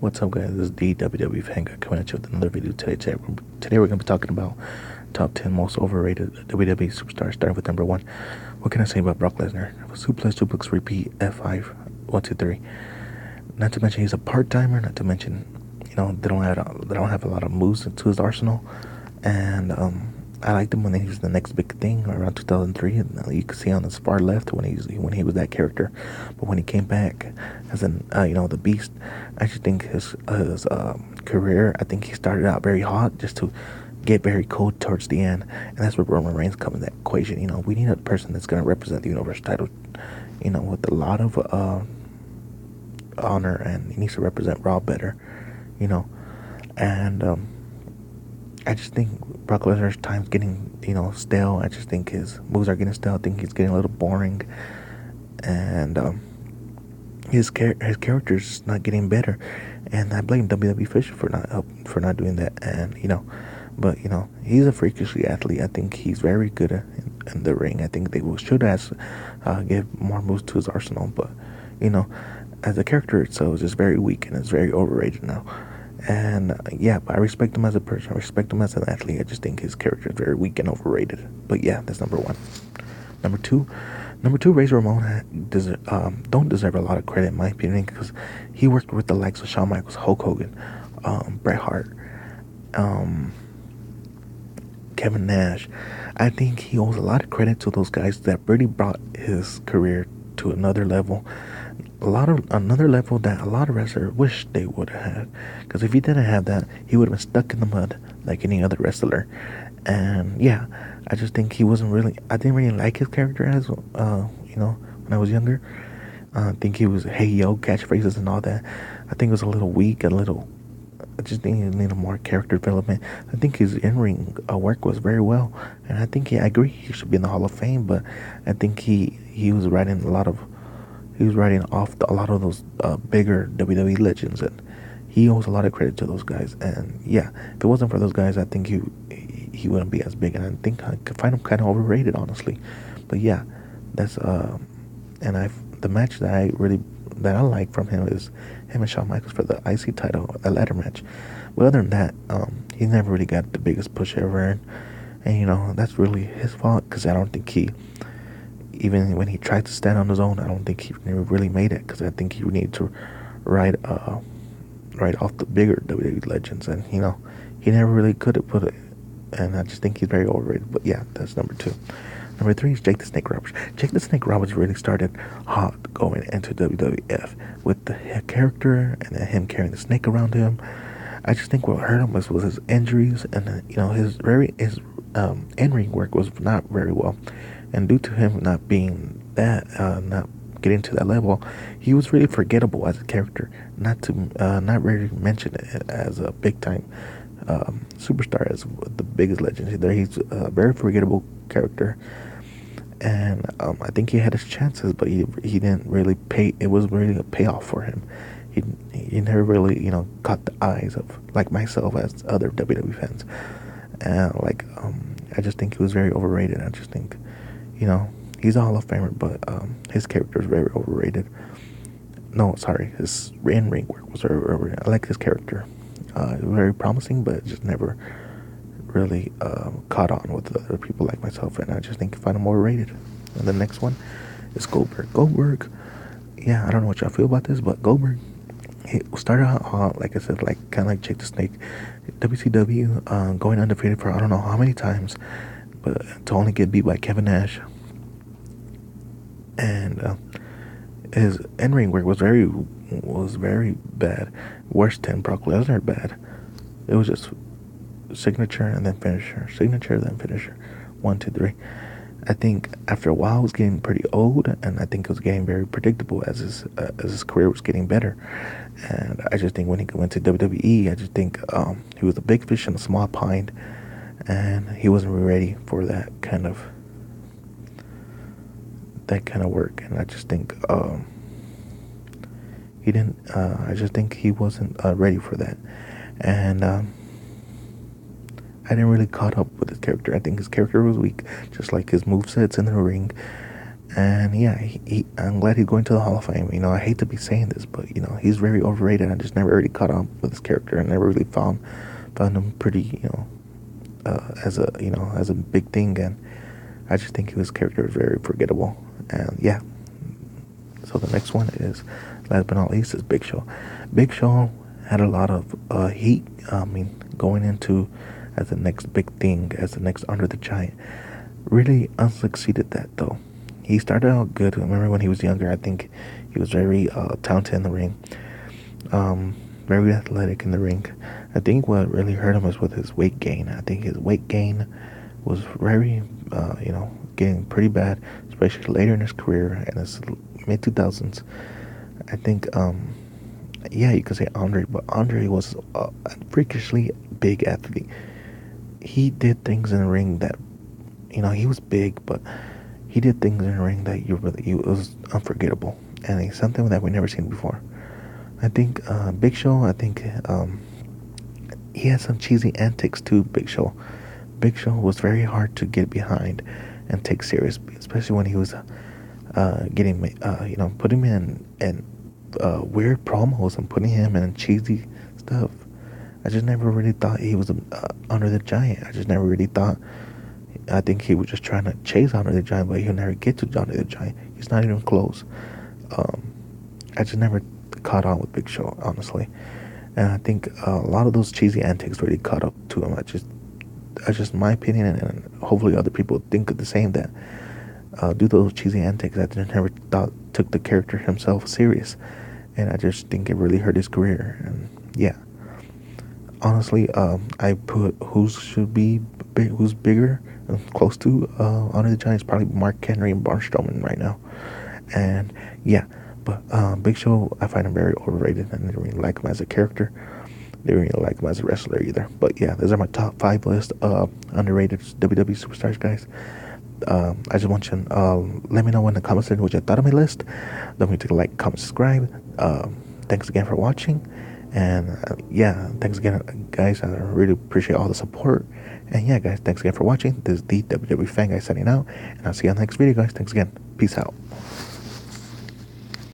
What's up, guys? This is the WWE fan guy coming at you with another video today. Today we're going to be talking about top 10 most overrated WWE superstars, starting with number 1. What can I say about Brock Lesnar? Suplex, repeat, F5, 1, 2, 3. Not to mention he's a part-timer, not to mention, they don't have a lot of moves into his arsenal. And I liked him when he was the next big thing around 2003. And you can see on his far left when he was that character, but when he came back as the Beast, I just think his career. I think he started out very hot just to get very cold towards the end, and that's where Roman Reigns comes in that equation. We need a person that's going to represent the Universal title, with a lot of honor, and he needs to represent Raw better, and I just think Brock Lesnar's time's getting, stale. I just think his moves are getting stale. I think he's getting a little boring, and his character's not getting better. And I blame WWE officials for not doing that. And but he's a freakishly athlete. I think he's very good in the ring. I think they should have give more moves to his arsenal. But as a character itself, is just very weak and it's very overrated now. And but I respect him as a person. I respect him as an athlete. I just think his character is very weak and overrated. But yeah, that's number 1. Number two, Ramon don't deserve a lot of credit in my opinion, because he worked with the likes of Shawn Michaels, Hulk Hogan, Bret Hart, Kevin Nash. I think he owes a lot of credit to those guys that really brought his career to another level. Another level that a lot of wrestlers wish they would have had. Because if he didn't have that, he would have been stuck in the mud like any other wrestler. And I just think he wasn't really. I didn't really like his character as when I was younger. I think he was hey yo catchphrases and all that. I think it was a little weak, I just think he needed more character development. I think his in-ring work was very well, and I think I agree he should be in the Hall of Fame. But I think he was writing off a lot of those bigger WWE legends, and he owes a lot of credit to those guys. And if it wasn't for those guys, I think he wouldn't be as big. And I think I could find him kind of overrated, honestly. But that's the match that I like from him is him and Shawn Michaels for the IC title, a ladder match. But other than that, he never really got the biggest push ever, and that's really his fault, because I don't think even when he tried to stand on his own, I don't think he never really made it, because I think he needed to ride off the bigger WWE legends, and he never really could have put it. And I just think he's very overrated. But that's number 2. Number 3 is Jake the Snake Roberts. Jake the Snake Roberts really started hot going into WWF with the character and then him carrying the snake around him. I just think what hurt him was his injuries, and his in-ring work was not very well. And due to him not being not getting to that level, he was really forgettable as a character. Not really mentioned as a big time superstar, as the biggest legend. He's a very forgettable character, and I think he had his chances, but he didn't really pay. It was really a payoff for him. He never really caught the eyes of, like myself, as other WWE fans. And I just think he was very overrated. I just think he's a Hall of Famer, but his character is very overrated. No, sorry, his in-ring work was very overrated. I like his character. It was very promising, but it just never really caught on with other people like myself, and I just think I find him overrated. And the next one is Goldberg. I don't know what y'all feel about this, but Goldberg, he started out, like I said, kind of like Jake the Snake, WCW, going undefeated for I don't know how many times, but to only get beat by Kevin Nash. And his in-ring work was very bad, worse than Brock Lesnar bad. It was just signature and then finisher, 1, 2, 3. I think after a while it was getting pretty old, and I think it was getting very predictable as his career was getting better. And I just think when he went to WWE, I just think he was a big fish in a small pond, and he wasn't really ready for that kind of work. And I just think he didn't. I just think he wasn't ready for that, and I didn't really caught up with his character. I think his character was weak, just like his movesets in the ring. And yeah, I'm glad he's going to the Hall of Fame. I hate to be saying this, but he's very overrated. I just never really caught up with his character, and never really found him pretty, as a big thing. And I just think his character is very forgettable. And yeah, so the next one is, last but not least, is Big Show. Big Show had a lot of heat. Going into as the next big thing, as the next Under the Giant. Really unsucceeded that though. He started out good. I remember when he was younger, I think he was very talented in the ring, very athletic in the ring. I think what really hurt him was with his weight gain. I think his weight gain was very, getting pretty bad, especially later in his career in his mid 2000s. I think, yeah, you could say Andre, but Andre was a freakishly big athlete. He did things in the ring that, he was big, but he did things in the ring that it was unforgettable, and it's something that we never seen before. I think Big Show. I think he had some cheesy antics too. Big Show. Big Show was very hard to get behind and take serious, especially when he was putting him in weird promos and putting him in cheesy stuff. I just never really thought he was Under the Giant. I just never really thought. I think he was just trying to chase Under the Giant, but he'll never get to Under the Giant. He's not even close. I just never caught on with Big Show, honestly. And I think a lot of those cheesy antics really caught up to him. I just my opinion, and hopefully other people think the same, that due to those cheesy antics, I just never took the character himself serious, and I just think it really hurt his career. And yeah, honestly, I put who's bigger and close to Under the Giant is probably Mark Henry and Braun Strowman right now. And yeah, but Big Show, I find him very overrated, and I didn't really like him as a character. Didn't really like him as a wrestler either. But yeah, those are my top 5 list of underrated WWE superstars, guys. I just want you to let me know in the comments section what you thought of my list. Don't forget to like, comment, subscribe. Thanks again for watching. And yeah, thanks again, guys. I really appreciate all the support. And yeah, guys, thanks again for watching. This is the WWE Fan Guy signing out. And I'll see you on the next video, guys. Thanks again. Peace out.